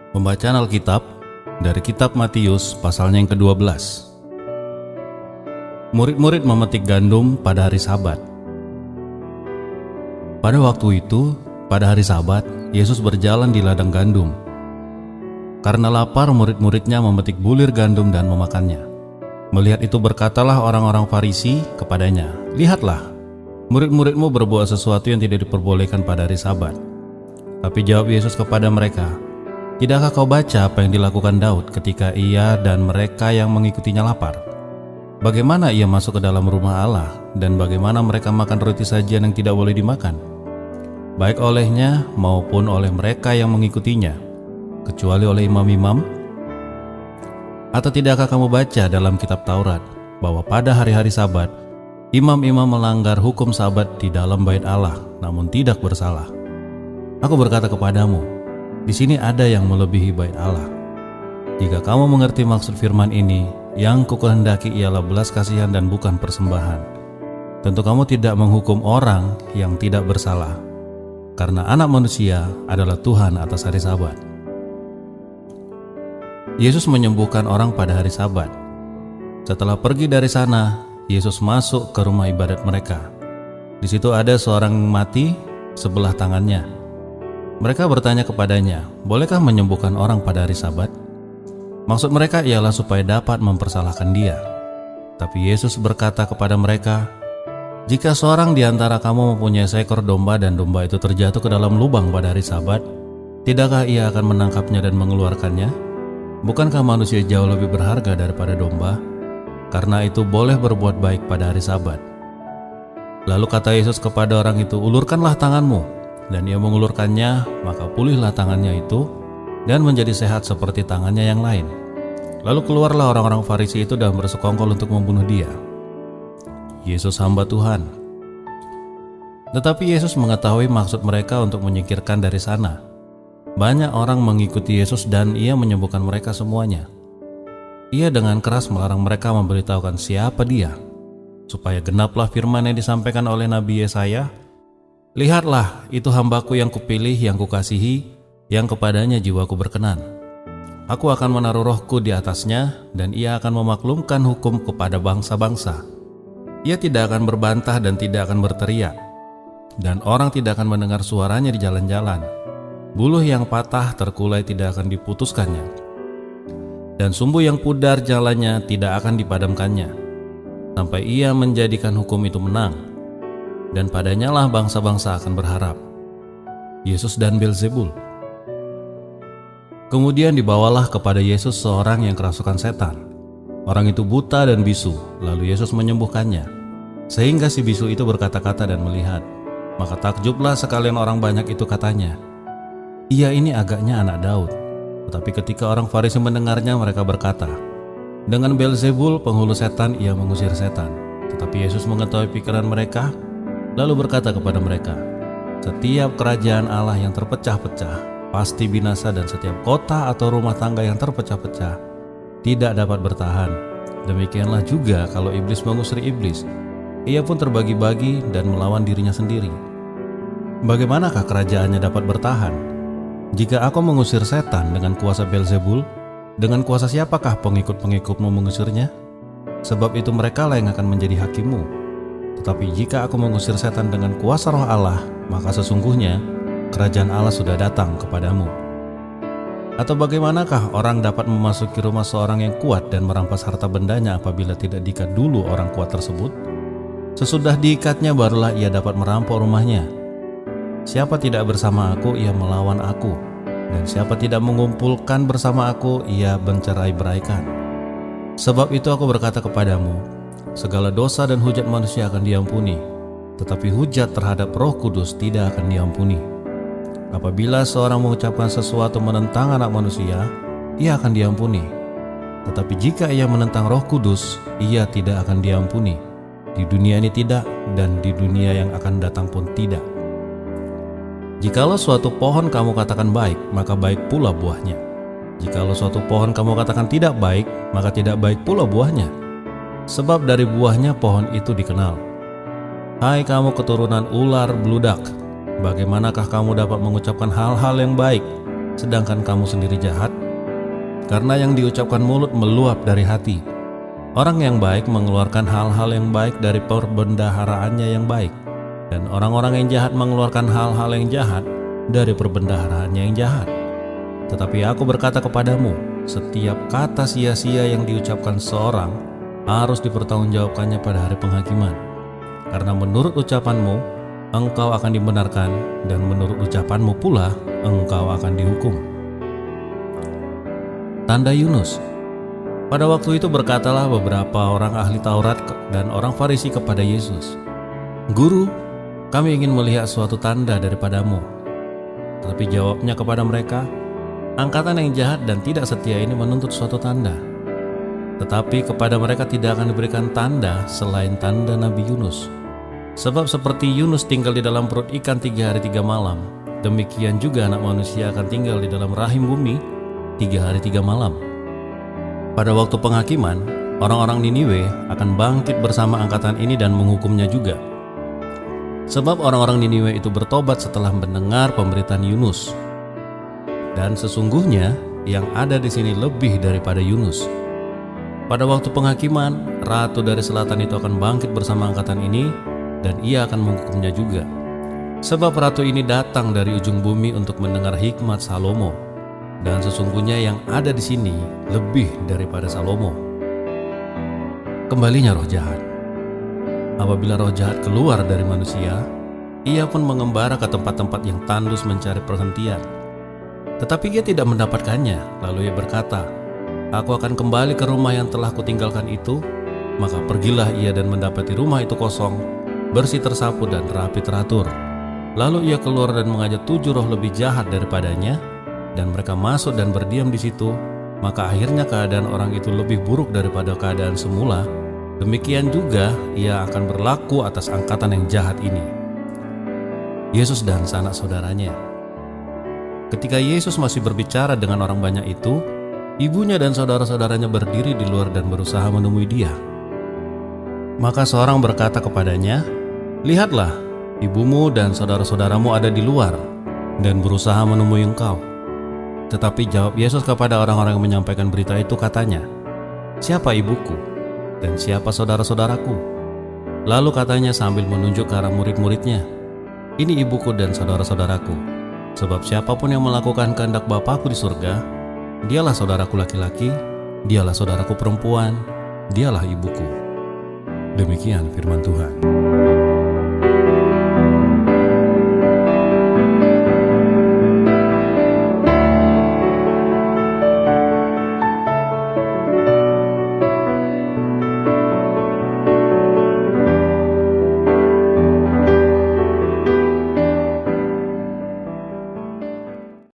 Pembacaan Alkitab dari kitab Matius pasalnya yang ke-12. Murid-murid memetik gandum pada hari Sabat. Pada waktu itu, pada hari Sabat, Yesus berjalan di ladang gandum. Karena lapar, murid-muridnya memetik bulir gandum dan memakannya. Melihat itu berkatalah orang-orang Farisi kepadanya, "Lihatlah, murid-muridmu berbuat sesuatu yang tidak diperbolehkan pada hari Sabat." Tapi jawab Yesus kepada mereka, "Tidakkah kau baca apa yang dilakukan Daud ketika ia dan mereka yang mengikutinya lapar? Bagaimana ia masuk ke dalam rumah Allah dan bagaimana mereka makan roti sajian yang tidak boleh dimakan, baik olehnya maupun oleh mereka yang mengikutinya, kecuali oleh imam-imam? Atau tidakkah kamu baca dalam kitab Taurat bahwa pada hari-hari Sabat imam-imam melanggar hukum Sabat di dalam bait Allah namun tidak bersalah? Aku berkata kepadamu, di sini ada yang melebihi bait Allah. Jika kamu mengerti maksud firman ini, yang kukehendaki ialah belas kasihan dan bukan persembahan. Tentu kamu tidak menghukum orang yang tidak bersalah, karena Anak Manusia adalah Tuhan atas hari Sabat." Yesus menyembuhkan orang pada hari Sabat. Setelah pergi dari sana, Yesus masuk ke rumah ibadat mereka. Di situ ada seorang mati sebelah tangannya. Mereka bertanya kepadanya, "Bolehkah menyembuhkan orang pada hari Sabat?" Maksud mereka ialah supaya dapat mempersalahkan dia. Tapi Yesus berkata kepada mereka, "Jika seorang di antara kamu mempunyai seekor domba dan domba itu terjatuh ke dalam lubang pada hari Sabat, tidakkah ia akan menangkapnya dan mengeluarkannya? Bukankah manusia jauh lebih berharga daripada domba? Karena itu boleh berbuat baik pada hari Sabat." Lalu kata Yesus kepada orang itu, "Ulurkanlah tanganmu." Dan ia mengulurkannya, maka pulihlah tangannya itu dan menjadi sehat seperti tangannya yang lain. Lalu keluarlah orang-orang Farisi itu dan bersekongkol untuk membunuh dia. Yesus hamba Tuhan. Tetapi Yesus mengetahui maksud mereka untuk menyingkirkan dari sana. Banyak orang mengikuti Yesus dan ia menyembuhkan mereka semuanya. Ia dengan keras melarang mereka memberitahukan siapa dia, supaya genaplah firman yang disampaikan oleh Nabi Yesaya, "Lihatlah, itu hambaku yang kupilih, yang kukasihi, yang kepadanya jiwaku berkenan. Aku akan menaruh rohku di atasnya, dan ia akan memaklumkan hukum kepada bangsa-bangsa. Ia tidak akan berbantah dan tidak akan berteriak, dan orang tidak akan mendengar suaranya di jalan-jalan. Buluh yang patah terkulai tidak akan diputuskannya, dan sumbu yang pudar jalannya tidak akan dipadamkannya, sampai ia menjadikan hukum itu menang, dan padanya lah bangsa-bangsa akan berharap." Yesus dan Beelzebul. Kemudian dibawalah kepada Yesus seorang yang kerasukan setan. Orang itu buta dan bisu, lalu Yesus menyembuhkannya, sehingga si bisu itu berkata-kata dan melihat. Maka takjublah sekalian orang banyak itu, katanya, "Ia ini agaknya anak Daud." Tetapi ketika orang Farisi mendengarnya, mereka berkata, "Dengan Beelzebul penghulu setan ia mengusir setan." Tetapi Yesus mengetahui pikiran mereka, lalu berkata kepada mereka, "Setiap kerajaan Allah yang terpecah-pecah pasti binasa, dan setiap kota atau rumah tangga yang terpecah-pecah tidak dapat bertahan. Demikianlah juga kalau iblis mengusir iblis, ia pun terbagi-bagi dan melawan dirinya sendiri. Bagaimanakah kerajaannya dapat bertahan? Jika aku mengusir setan dengan kuasa Beelzebul, dengan kuasa siapakah pengikut-pengikutmu mengusirnya? Sebab itu merekalah yang akan menjadi hakimmu. Tetapi jika aku mengusir setan dengan kuasa Roh Allah, maka sesungguhnya kerajaan Allah sudah datang kepadamu. Atau bagaimanakah orang dapat memasuki rumah seorang yang kuat dan merampas harta bendanya apabila tidak diikat dulu orang kuat tersebut? Sesudah diikatnya barulah ia dapat merampok rumahnya. Siapa tidak bersama aku, ia melawan aku, dan siapa tidak mengumpulkan bersama aku, ia mencerai-beraikan. Sebab itu aku berkata kepadamu, segala dosa dan hujat manusia akan diampuni, tetapi hujat terhadap Roh Kudus tidak akan diampuni. Apabila seorang mengucapkan sesuatu menentang Anak Manusia, ia akan diampuni. Tetapi jika ia menentang Roh Kudus, ia tidak akan diampuni. Di dunia ini tidak, dan di dunia yang akan datang pun tidak. Jikalau suatu pohon kamu katakan baik, maka baik pula buahnya. Jikalau suatu pohon kamu katakan tidak baik, maka tidak baik pula buahnya. Sebab dari buahnya pohon itu dikenal. Hai kamu keturunan ular beludak, bagaimanakah kamu dapat mengucapkan hal-hal yang baik sedangkan kamu sendiri jahat? Karena yang diucapkan mulut meluap dari hati. Orang yang baik mengeluarkan hal-hal yang baik dari perbendaharaannya yang baik, dan orang-orang yang jahat mengeluarkan hal-hal yang jahat dari perbendaharaannya yang jahat. Tetapi aku berkata kepadamu, setiap kata sia-sia yang diucapkan seorang harus dipertanggungjawabkannya pada hari penghakiman. Karena menurut ucapanmu, engkau akan dibenarkan, dan menurut ucapanmu pula, engkau akan dihukum. Tanda Yunus. Pada waktu itu berkatalah beberapa orang ahli Taurat dan orang Farisi kepada Yesus, "Guru, kami ingin melihat suatu tanda daripadamu." Tetapi jawabnya kepada mereka, "Angkatan yang jahat dan tidak setia ini menuntut suatu tanda. Tetapi kepada mereka tidak akan diberikan tanda selain tanda Nabi Yunus. Sebab seperti Yunus tinggal di dalam perut ikan 3 hari 3 malam, demikian juga Anak Manusia akan tinggal di dalam rahim bumi 3 hari 3 malam." Pada waktu penghakiman, orang-orang Niniwe akan bangkit bersama angkatan ini dan menghukumnya juga. Sebab orang-orang Niniwe itu bertobat setelah mendengar pemberitaan Yunus. Dan sesungguhnya yang ada di sini lebih daripada Yunus. Pada waktu penghakiman, ratu dari selatan itu akan bangkit bersama angkatan ini, dan ia akan menghukumnya juga. Sebab ratu ini datang dari ujung bumi untuk mendengar hikmat Salomo. Dan sesungguhnya yang ada di sini lebih daripada Salomo. Kembalinya roh jahat. Apabila roh jahat keluar dari manusia, ia pun mengembara ke tempat-tempat yang tandus mencari perhentian. Tetapi ia tidak mendapatkannya, lalu ia berkata, "Aku akan kembali ke rumah yang telah kutinggalkan itu." Maka pergilah ia dan mendapati rumah itu kosong, bersih tersapu dan rapi teratur. Lalu ia keluar dan mengajak 7 roh lebih jahat daripadanya, dan mereka masuk dan berdiam di situ. Maka akhirnya keadaan orang itu lebih buruk daripada keadaan semula. Demikian juga ia akan berlaku atas angkatan yang jahat ini. Yesus dan sanak saudaranya. Ketika Yesus masih berbicara dengan orang banyak itu, ibunya dan saudara-saudaranya berdiri di luar dan berusaha menemui dia. Maka seorang berkata kepadanya, "Lihatlah, ibumu dan saudara-saudaramu ada di luar dan berusaha menemui engkau." Tetapi jawab Yesus kepada orang-orang yang menyampaikan berita itu, katanya, "Siapa ibuku dan siapa saudara-saudaraku?" Lalu katanya sambil menunjuk ke arah murid-muridnya, "Ini ibuku dan saudara-saudaraku. Sebab siapapun yang melakukan kehendak Bapa-Ku di surga, dialah saudaraku laki-laki, dialah saudaraku perempuan, dialah ibuku." Demikian firman Tuhan.